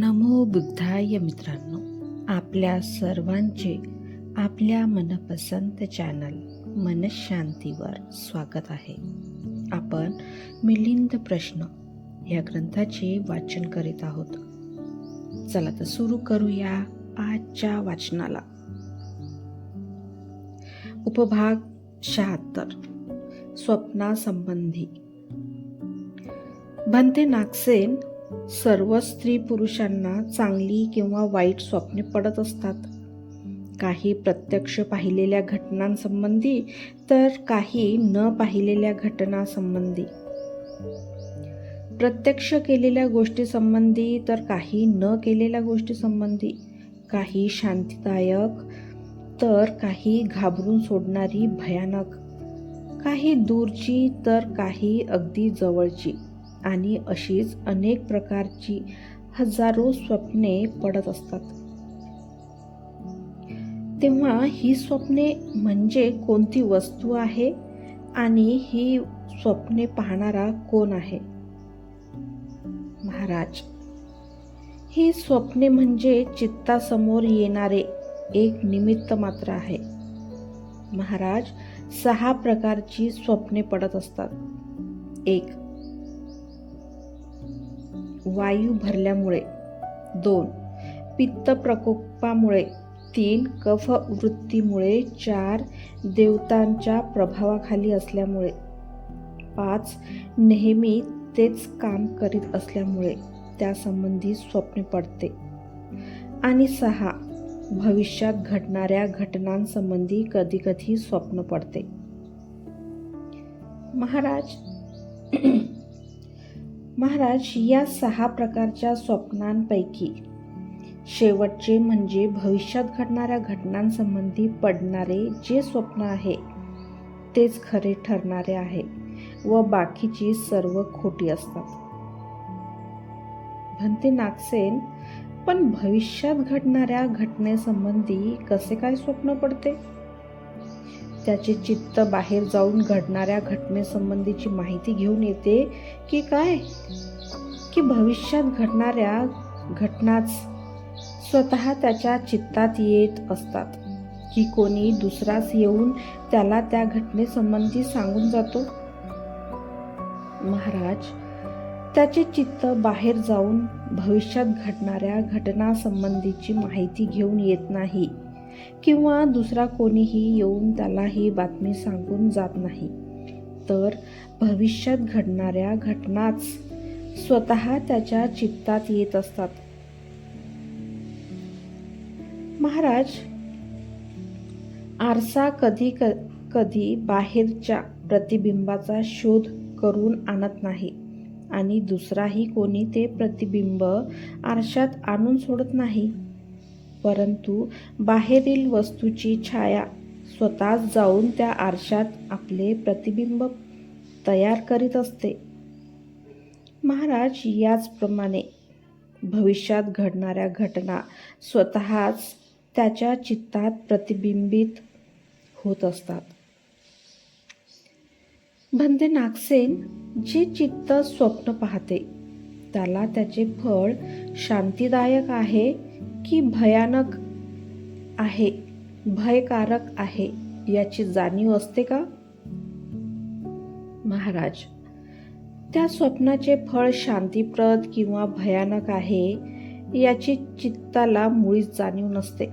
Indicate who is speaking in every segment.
Speaker 1: नमो बुद्धाय मित्रांनो, आपल्या सर्वांचे आपल्या मनपसंत चॅनल मनशांतीवर स्वागत आहे. आपण मिलिंद प्रश्न या ग्रंथाचे वाचन करीत आहोत. चला तर सुरू करूया आजच्या वाचनाला. उपभाग 76 स्वप्नासंबंधी. भंते नागसेन, सर्व स्त्री पुरुषांना चांगली किंवा वाईट स्वप्ने पडत असतात. काही प्रत्यक्ष पाहिलेल्या घटनांसंबंधी तर काही न पाहिलेल्या घटनांसंबंधी. प्रत्यक्ष केलेल्या गोष्टीसंबंधी तर काही न केलेल्या गोष्टीसंबंधी. काही शांतीदायक तर काही घाबरून सोडणारी भयानक. काही दूरची तर काही अगदी जवळची. आणि अशीच अनेक प्रकारची हजारो स्वप्ने पडत असतात. तेव्हा ही स्वप्ने म्हणजे कोणती वस्तू आहे आणि ही स्वप्ने पाहणारा कोण आहे? महाराज, ही स्वप्ने म्हणजे चित्तासमोर येणारे एक निमित्त मात्र आहे. महाराज, 6 प्रकारची स्वप्ने पडत असतात. 1. वायू भरल्यामुळे. 2. पित्त प्रकोपामुळे. 3. कफ वृत्तीमुळे. 4. देवतांच्या प्रभावाखाली असल्यामुळे. 5. नेहमी तेच काम करीत असल्यामुळे त्यासंबंधी स्वप्ने पडते. आणि 6. भविष्यात घडणाऱ्या घटनांसंबंधी कधीकधी स्वप्न पडते. महाराज, या 6 प्रकारच्या स्वप्नांपैकी शेवटचे म्हणजे भविष्यात घडणाऱ्या घटनांसंबंधी पडणारे जे स्वप्न आहे तेच खरे ठरणारे आहे व बाकीची सर्व खोटी असतात. भंते नागसेन, पण भविष्यात घडणाऱ्या घटनेसंबंधी कसे काय स्वप्न पडते? त्याचे चित्त बाहेर जाऊन घडणाऱ्या घटनेसंबंधीची माहिती घेऊन येते की काय? की भविष्यात घडणाऱ्या घटनाच स्वतः त्याच्या चित्तात येत असतात? की कोणी दुसराच येऊन त्याला त्या घटनेसंबंधी सांगून जातो? महाराज, त्याचे चित्त बाहेर जाऊन भविष्यात घडणाऱ्या घटनासंबंधीची माहिती घेऊन येत नाही किंवा दुसरा कोणीही येऊन त्याला ही बातमी सांगून जात नाही, तर भविष्यात घडणाऱ्या घटनाच स्वतः त्याच्या चित्तात येत असतात. महाराज, आरसा कधी कधी बाहेरच्या प्रतिबिंबाचा शोध करून आणत नाही आणि दुसराही कोणी ते प्रतिबिंब आरशात आणून सोडत नाही, परंतु बाहेरील वस्तूची छाया स्वतःच जाऊन त्या आरशात आपले प्रतिबिंब तयार करीत असते. महाराज, याचप्रमाणे भविष्यात घडणाऱ्या घटना स्वतःच त्याच्या चित्तात प्रतिबिंबित होत असतात. भंते नागसेन, जे चित्त स्वप्न पाहते त्याला त्याचे फळ शांतीदायक आहे की भयानक आहे, भयकारक आहे याची जाणीव असते का? महाराज, त्या स्वप्नाचे फळ शांतीप्रद किंवा भयानक आहे याची चित्ताला मुळीच जाणीव नसते,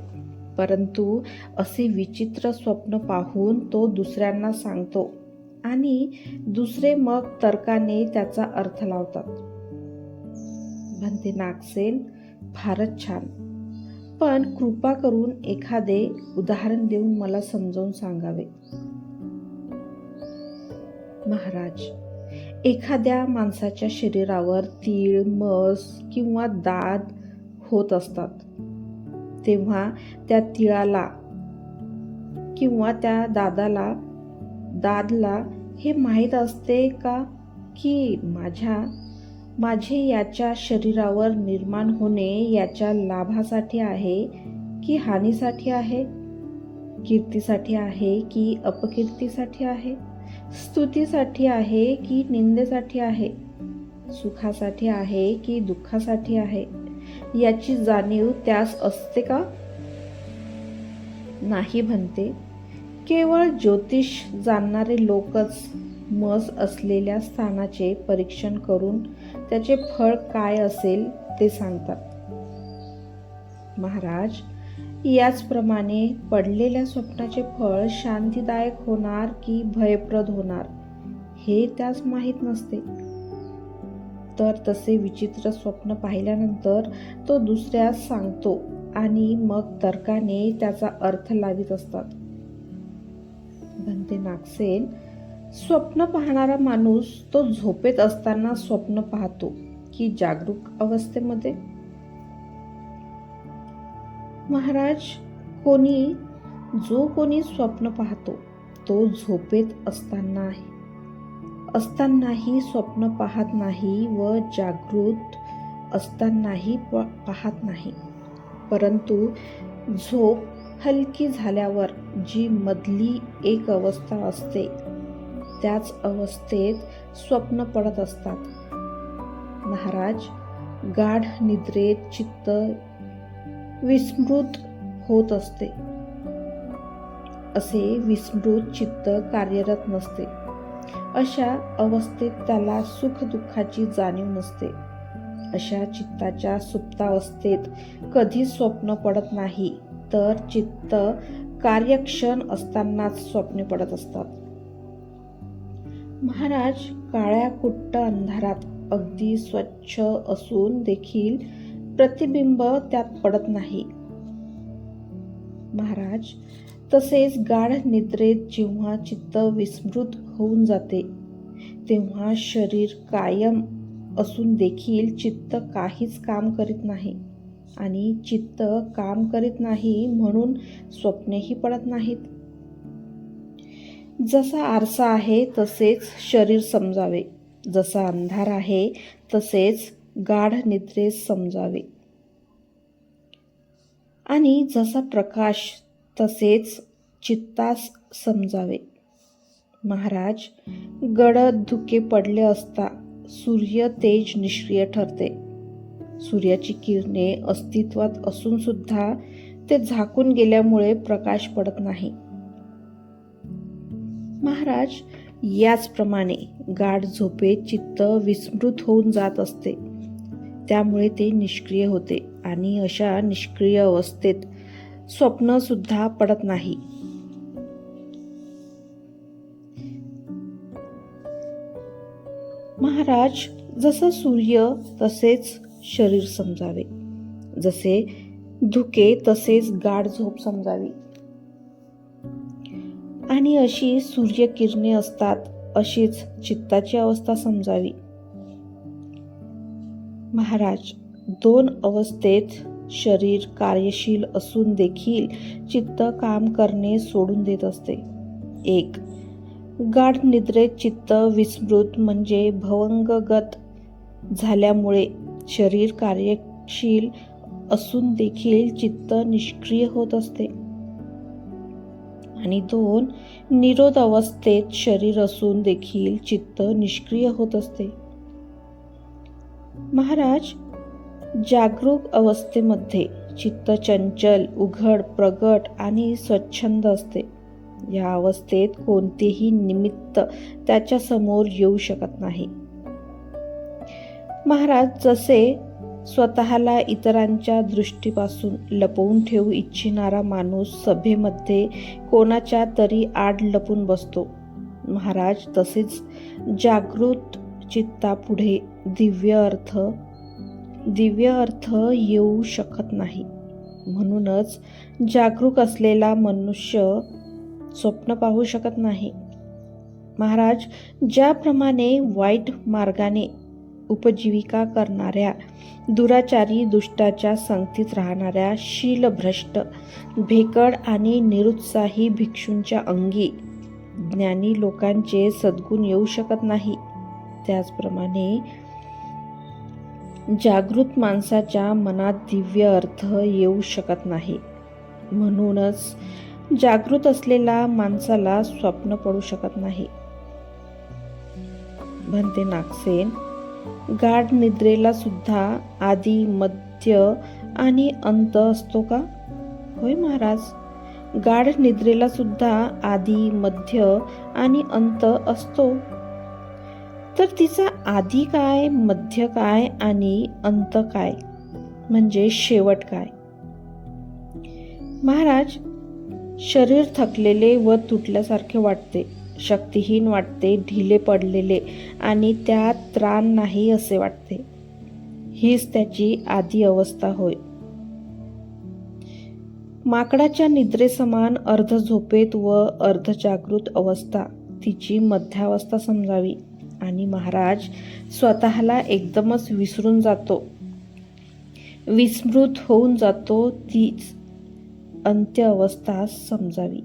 Speaker 1: परंतु असे विचित्र स्वप्न पाहून तो दुसऱ्यांना सांगतो आणि दुसरे मग तर्काने त्याचा अर्थ लावतात. भंते नागसेन, फारच छान, पण कृपा करून एखादे उदाहरण देऊन मला समजावून सांगावे. महाराज, एखाद्या माणसाच्या शरीरावर तीळ, मस किंवा दाद होत असतात, तेव्हा त्या तिळाला किंवा त्या दादला हे माहीत असते का की माझे याच्या शरीरावर निर्माण होणे याच्या लाभासाठी आहे की हानीसाठी आहे? कीर्तीसाठी आहे की अपकीर्तीसाठी आहे? स्तुतीसाठी आहे की निंदेसाठी आहे? सुखासाठी आहे की दुःखासाठी आहे? याची जाणीव त्यास असते का? नाही म्हणते. केवळ ज्योतिष जाणणारे लोकच मस असलेल्या स्थानाचे परीक्षण करून त्याचे फळ काय असेल ते सांगतात. महाराज, याचप्रमाणे पडलेल्या स्वप्नाचे फळ शांतीदायक होणार की भयप्रद होणार हे त्यास माहीत नसते. तर तसे विचित्र स्वप्न पाहिल्यानंतर तो दुसऱ्यास सांगतो आणि मग तर्काने त्याचा अर्थ लावित असतात. भंते नागसेन, स्वप्न पाहणारा माणूस तो झोपेत असताना स्वप्न पाहतो की जागरूक अवस्थेमध्ये? महाराज, जो कोणी स्वप्न पाहतो तो झोपेत असतानाही स्वप्न पाहत नाही व जागृत असतानाही पाहत नाही, परंतु झोप हलकी झाल्यावर जी मधली एक अवस्था असते त्याच अवस्थेत स्वप्न पडत असतात. महाराज, गाढ निद्रेत चित्त विस्मृत होत असते. असे विस्मृत चित्त कार्यरत नसते. अशा अवस्थेत त्याला सुख दुःखाची जाणीव नसते. अशा चित्ताच्या सुप्तावस्थेत कधी स्वप्न पडत नाही, तर चित्त कार्यक्षम असतानाच स्वप्ने पडत असतात. महाराज, काळ्या कुट्ट अंधारात अगदी स्वच्छ असून देखील प्रतिबिंब त्यात पडत नाही. महाराज, तसेच गाढ निद्रेत जेव्हा चित्त विस्मृत होऊन जाते तेव्हा शरीर कायम असून देखील चित्त काहीच काम करीत नाही आणि चित्त काम करीत नाही म्हणून स्वप्नेही पडत नाहीत. जसा आरसा आहे तसेच शरीर समजावे, जसा अंधार आहे तसेच गाढ निद्रेत समजावे आणि जसा प्रकाश तसेच चित्तास समजावे. महाराज, गडद धुके पडले असता सूर्य तेज निष्क्रिय ठरते. सूर्याची किरणे अस्तित्वात असून सुद्धा ते झाकून गेल्यामुळे प्रकाश पडत नाही. महाराज, याचप्रमाणे गाढ झोपेत चित्त विस्मृत होऊन जात असते, त्यामुळे ते निष्क्रिय होते आणि अशा निष्क्रिय अवस्थेत स्वप्न सुद्धा पडत नाही. महाराज, जसा सूर्य तसेच शरीर समजावे, जसे धुके तसेच गाढ झोप समजावी आणि अशी सूर्यकिरणे असतात अशीच चित्ताची अवस्था समजावी. महाराज, दोन अवस्थेत शरीर कार्यशील असून देखील चित्त काम करणे सोडून देत असते. एक, गाढ निद्रेत चित्त विस्मृत म्हणजे भवंगगत झाल्यामुळे शरीर कार्यशील असून देखील चित्त निष्क्रिय होत असते. आणि दोन, निरोध अवस्थेत शरीर असून देखील चित्त निष्क्रिय होत असते. महाराज, जागरूक अवस्थेमध्ये चित्त चंचल, उघड, प्रगट आणि स्वच्छंद असते. या अवस्थेत कोणतेही निमित्त त्याच्या समोर येऊ शकत नाही. महाराज, जसे स्वतःला इतरांच्या दृष्टीपासून लपवून ठेवू इच्छिणारा माणूस सभेमध्ये कोणाच्या तरी आड लपून बसतो, महाराज, तसेच जागृत चित्तापुढे दिव्य अर्थ येऊ शकत नाही. म्हणूनच जागरूक असलेला मनुष्य स्वप्न पाहू शकत नाही. महाराज, ज्याप्रमाणे वाईट मार्गाने उपजीविका करणाऱ्या, दुराचारी, दुष्टाच्या संगतीत राहणाऱ्या, शीलभ्रष्ट, भेकड आणि निरुत्साही भिक्षूंच्या अंगी ज्ञानी लोकांचे सद्गुण येऊ शकत नाही, त्याचप्रमाणे जागृत माणसाच्या मनात दिव्य अर्थ येऊ शकत नाही. म्हणूनच जागृत असलेल्या माणसाला स्वप्न पडू शकत नाही. भंते नागसेन, गाढ निद्रेला सुद्धा आधी, मध्य आणि अंत असतो का? होय महाराज, गाढ निद्रेला सुद्धा आधी, मध्य आणि अंत असतो. तर तिचा आधी काय, मध्य काय आणि अंत काय, म्हणजे शेवट काय? महाराज, शरीर थकलेले व तुटल्यासारखे वाटते, शक्तिहीन वाटते, ढिले पडलेले आणि त्यात त्राण नाही असे वाटते. हीच त्याची आदी अवस्था होय. माकडाच्या निद्रेसमान अर्ध झोपेत व अर्ध जागृत अवस्था तिची मध्यावस्था समजावी. आणि महाराज, स्वतःला एकदमच विसरून जातो, विस्मृत होऊन जातो, तीच अंत्य अवस्था समजावी.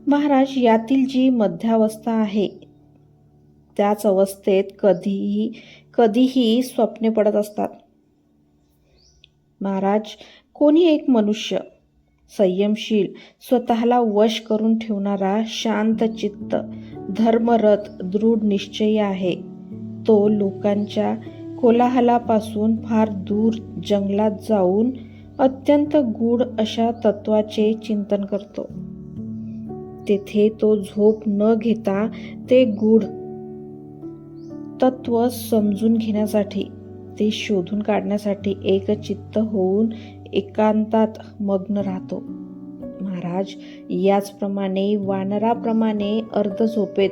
Speaker 1: महाराज, यातील जी मध्यावस्था आहे त्याच अवस्थेत कधीही स्वप्ने पडत असतात. महाराज, कोणी एक मनुष्य संयमशील, स्वतःला वश करून ठेवणारा, शांत चित्त, धर्मरत, दृढ निश्चयी आहे, तो लोकांच्या कोलाहलापासून फार दूर जंगलात जाऊन अत्यंत गूढ अशा तत्वाचे चिंतन करतो. तेथे तो झोप न घेता ते गूढ तत्व समजून घेण्यासाठी, ते शोधून काढण्यासाठी एकचित्त होऊन एकांतात मग्न राहतो. महाराज, याचप्रमाणे वानराप्रमाणे अर्ध झोपेत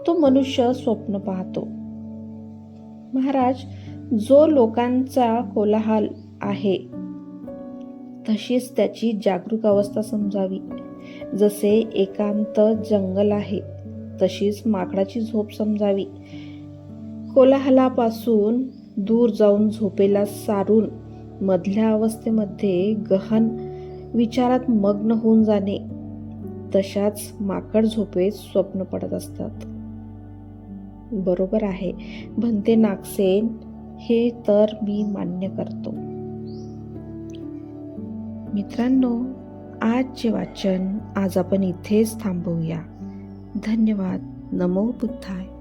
Speaker 1: तो मनुष्य स्वप्न पाहतो. महाराज, जो लोकांचा कोलाहल आहे तशीच त्याची जागरूक अवस्था समजावी. जसे एकांत जंगल आहे तशीच माकडाची झोप समजावी. कोलाहलापासून दूर जाऊन झोपेला सारून मधल्या अवस्थेमध्ये गहन विचारात मग्न होऊन जाणे, तशाच माकड झोपेत स्वप्न पडत असतात. बरोबर आहे भंते नागसेन, हे तर मी मान्य करतो. मित्रांनो, आजचे वाचन आज आपण इथेच थांबवूया. धन्यवाद. नमो बुद्धाय.